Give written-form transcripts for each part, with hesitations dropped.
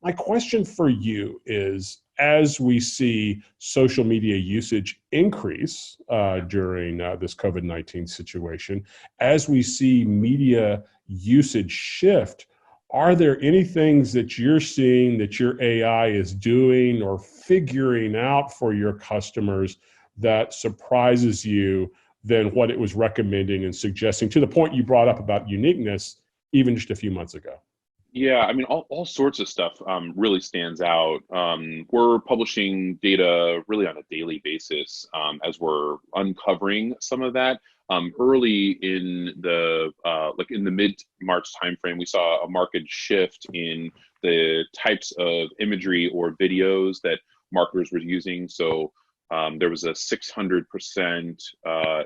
My question for you is, as we see social media usage increase during this COVID-19 situation, as we see media usage shift, are there any things that you're seeing that your AI is doing or figuring out for your customers that surprises you than what it was recommending and suggesting, to the point you brought up about uniqueness even just a few months ago? Yeah, I mean, all sorts of stuff really stands out. We're publishing data really on a daily basis as we're uncovering some of that. Early in the like in the mid-March timeframe, we saw a marked shift in the types of imagery or videos that marketers were using. So there was a 600%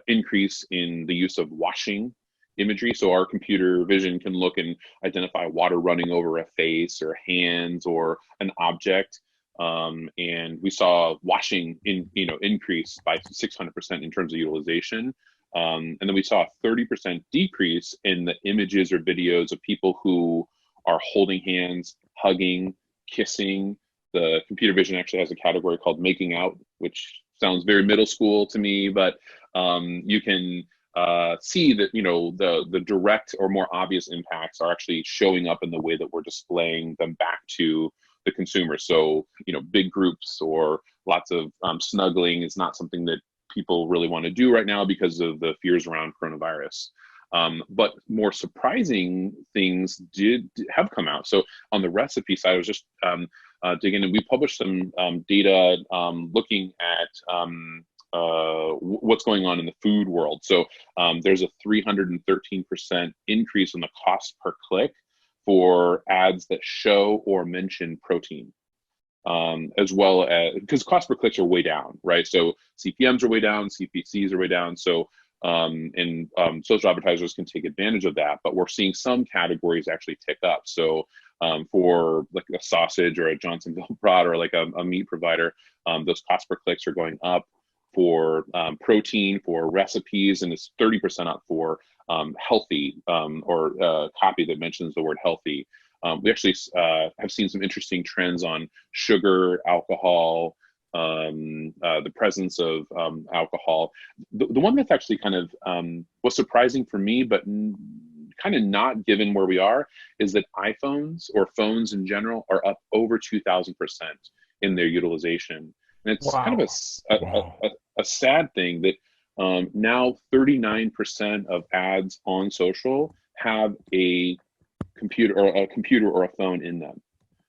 increase in the use of washing imagery. So our computer vision can look and identify water running over a face or hands or an object. And we saw washing increase by 600% in terms of utilization. And then we saw a 30% decrease in the images or videos of people who are holding hands, hugging, kissing. The computer vision actually has a category called making out, which sounds very middle school to me, but you can see that the direct or more obvious impacts are actually showing up in the way that we're displaying them back to the consumer. So big groups or lots of snuggling is not something that people really want to do right now because of the fears around coronavirus. But more surprising things did have come out. So on the recipe side, I was just digging, and we published some data looking at what's going on in the food world. So there's a 313% increase in the cost per click for ads that show or mention protein, as well as, because cost per clicks are way down, right? So CPMs are way down, CPCs are way down. So social advertisers can take advantage of that, but we're seeing some categories actually tick up. So for like a sausage or a Johnsonville prod or like a meat provider, those cost per clicks are going up. For protein, for recipes, and it's 30% up for healthy or copy that mentions the word healthy. We actually have seen some interesting trends on sugar, alcohol, the presence of alcohol. The one that's actually kind of was surprising for me, but kind of not given where we are, is that iPhones or phones in general are up over 2,000% in their utilization. And it's kind of a sad thing that now 39% of ads on social have a computer or a phone in them.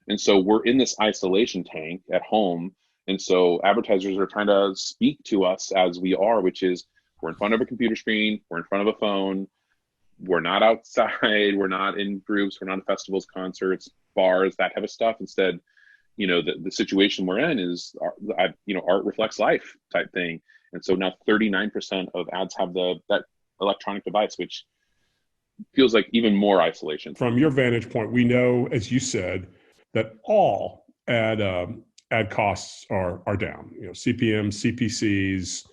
And so we're in this isolation tank at home. And so advertisers are trying to speak to us as we are, which is we're in front of a computer screen, we're in front of a phone, we're not outside, we're not in groups, we're not at festivals, concerts, bars, that type of stuff. Instead, the situation we're in is, art reflects life type thing. And so now 39% of ads have that electronic device, which feels like even more isolation. From your vantage point, we know, as you said, that all ad costs are down. CPM, CPCs,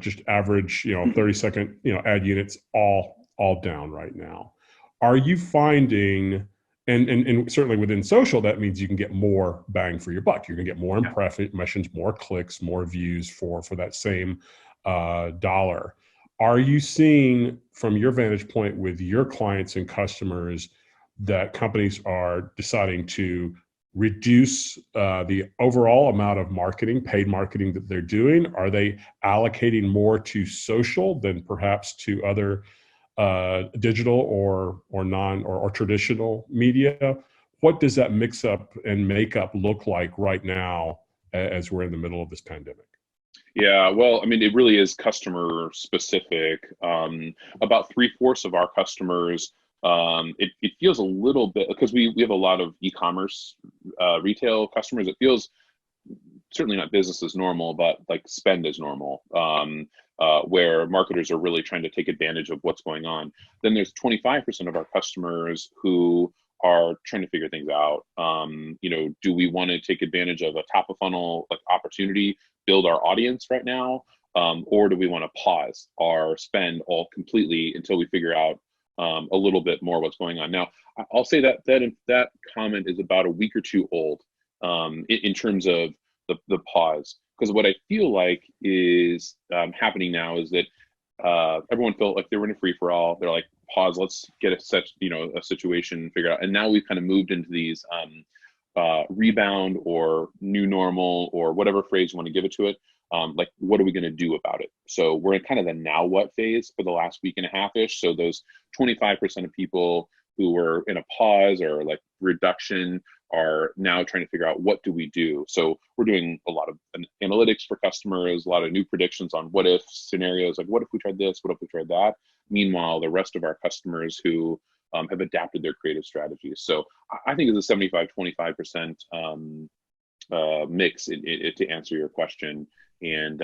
just average, 30-second, ad units, all down right now. Are you finding, and certainly within social, that means you can get more bang for your buck. You're gonna get more impressions, more clicks, more views for that same dollar. Are you seeing, from your vantage point with your clients and customers, that companies are deciding to reduce the overall amount of paid marketing that they're doing? Are they allocating more to social than perhaps to other digital or traditional media? What does that mix up and makeup look like right now as we're in the middle of this pandemic? Yeah, well, I mean, it really is customer specific. About 3/4 of our customers, it feels a little bit, because we have a lot of e-commerce retail customers. It feels certainly not business as normal, but like spend as normal, where marketers are really trying to take advantage of what's going on. Then there's 25% of our customers who are trying to figure things out. Do we want to take advantage of a top of funnel opportunity, build our audience right now, or do we want to pause our spend all completely until we figure out a little bit more what's going on. Now, I'll say that comment is about a week or two old in terms of the pause, because what I feel like is happening now is that everyone felt like they were in a free for all. They're like, pause, let's get a situation figured out. And now we've kind of moved into these rebound or new normal or whatever phrase you want to give it to it. Like, what are we going to do about it? So we're in kind of the now what phase for the last week and a half-ish. So those 25% of people who were in a pause or like reduction are now trying to figure out, what do we do? So we're doing a lot of analytics for customers, a lot of new predictions on what if scenarios, like what if we tried this, what if we tried that? Meanwhile, the rest of our customers who have adapted their creative strategies. So I think it's a 75-25% mix to answer your question. And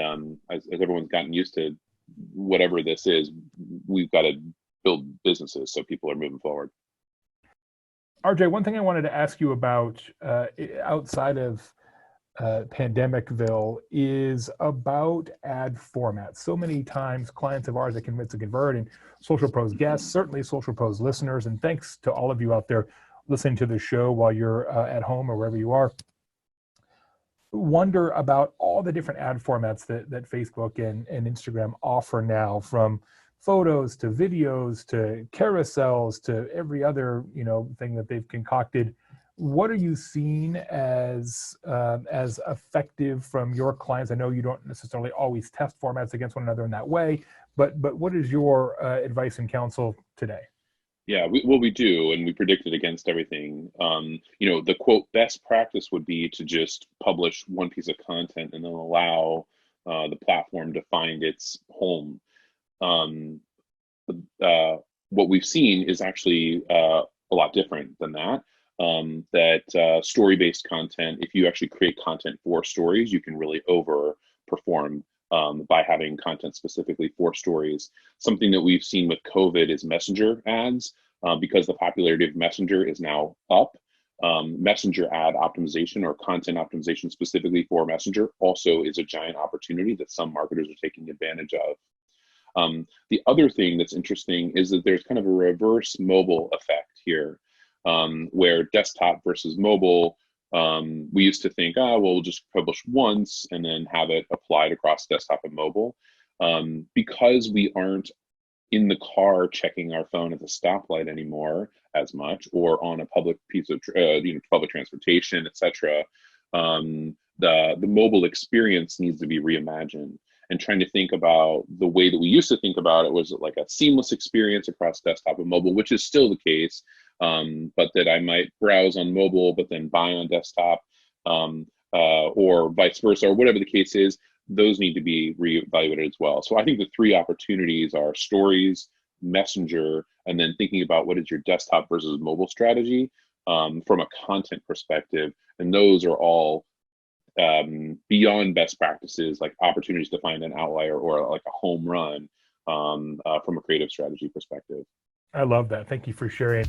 as everyone's gotten used to whatever this is, we've got to build businesses so people are moving forward. RJ, one thing I wanted to ask you about outside of Pandemicville is about ad formats. So many times clients of ours that convince to convert, and Social Pros guests, certainly Social Pros listeners, and thanks to all of you out there listening to the show while you're at home or wherever you are, wonder about all the different ad formats that Facebook and Instagram offer now, from photos to videos to carousels to every other thing that they've concocted. What are you seeing as effective from your clients? I know you don't necessarily always test formats against one another in that way, but what is your advice and counsel today? Yeah, we do, and we predicted against everything. The quote best practice would be to just publish one piece of content and then allow the platform to find its home. What we've seen is actually a lot different than that. Story-based content, if you actually create content for stories, you can really overperform by having content specifically for stories. Something that we've seen with COVID is messenger ads, because the popularity of messenger is now up. Messenger ad optimization or content optimization specifically for messenger also is a giant opportunity that some marketers are taking advantage of. The other thing that's interesting is that there's kind of a reverse mobile effect here, where desktop versus mobile, we used to think, we'll just publish once and then have it applied across desktop and mobile. Because we aren't in the car checking our phone at the stoplight anymore as much, or on a public piece of public transportation, etc. The mobile experience needs to be reimagined, and trying to think about the way that we used to think about it was like a seamless experience across desktop and mobile, which is still the case, but that I might browse on mobile but then buy on desktop, or vice versa, or whatever the case is. Those need to be reevaluated as well. So I think the three opportunities are stories, messenger, and then thinking about what is your desktop versus mobile strategy from a content perspective. And those are all beyond best practices, like opportunities to find an outlier or like a home run from a creative strategy perspective. I love that. Thank you for sharing.